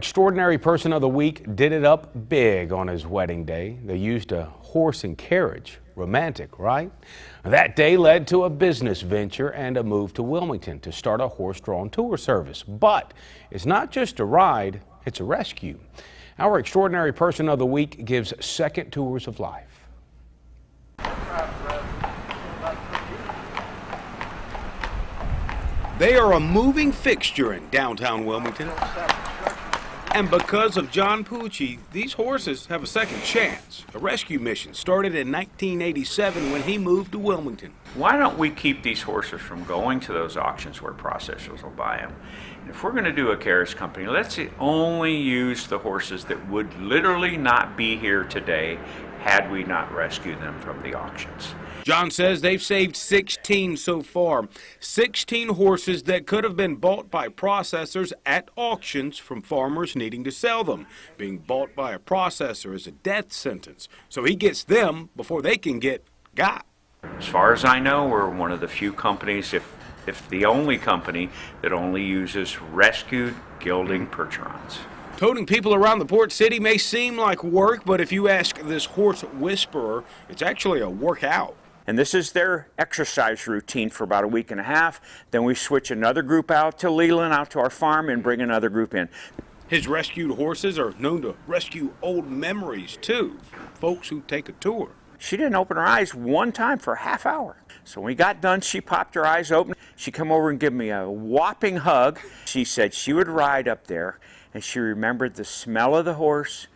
Extraordinary Person of the Week did it up big on his wedding day. They used a horse and carriage. Romantic, right? That day led to a business venture and a move to Wilmington to start a horse-drawn tour service. But it's not just a ride, it's a rescue. Our Extraordinary Person of the Week gives second tours of life. They are a moving fixture in downtown Wilmington. And because of John Pucci, these horses have a second chance. A rescue mission started in 1987 when he moved to Wilmington. Why don't we keep these horses from going to those auctions where processors will buy them? And if we're going to do a carriage company, let's only use the horses that would literally not be here today had we not rescued them from the auctions. John says they've saved 16 so far. 16 horses that could have been bought by processors at auctions from farmers needing to sell them. Being bought by a processor is a death sentence, so he gets them before they can get got. As far as I know, we're one of the few companies, if the only company, that only uses rescued gelding Percherons. Toting people around the port city may seem like work, but if you ask this horse whisperer, it's actually a workout. And this is their exercise routine for about a week and a half. Then we switch another group out to Leland, out to our farm, and bring another group in. His rescued horses are known to rescue old memories, too, folks who take a tour. She didn't open her eyes one time for a half hour. So when we got done, she popped her eyes open. She come over and gave me a whopping hug. She said she would ride up there, and she remembered the smell of the horse,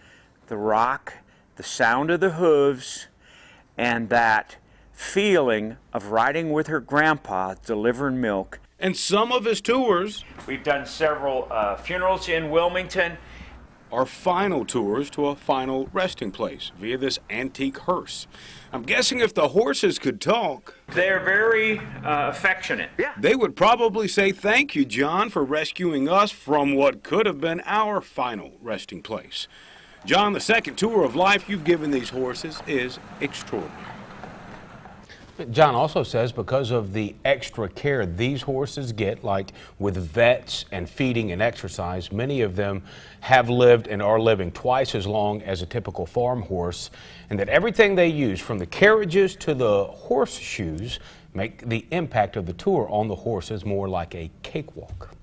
the rock, the sound of the hooves, and that feeling of riding with her grandpa delivering milk. And some of his tours, we've done several funerals in Wilmington, are final tours to a final resting place via this antique hearse. I'm guessing if the horses could talk, they're very affectionate. Yeah. They would probably say, "Thank you, John, for rescuing us from what could have been our final resting place." John, the second tour of life you've given these horses is extraordinary. John also says because of the extra care these horses get, like with vets and feeding and exercise, many of them have lived and are living twice as long as a typical farm horse, and that everything they use, from the carriages to the horseshoes, make the impact of the tour on the horses more like a cakewalk.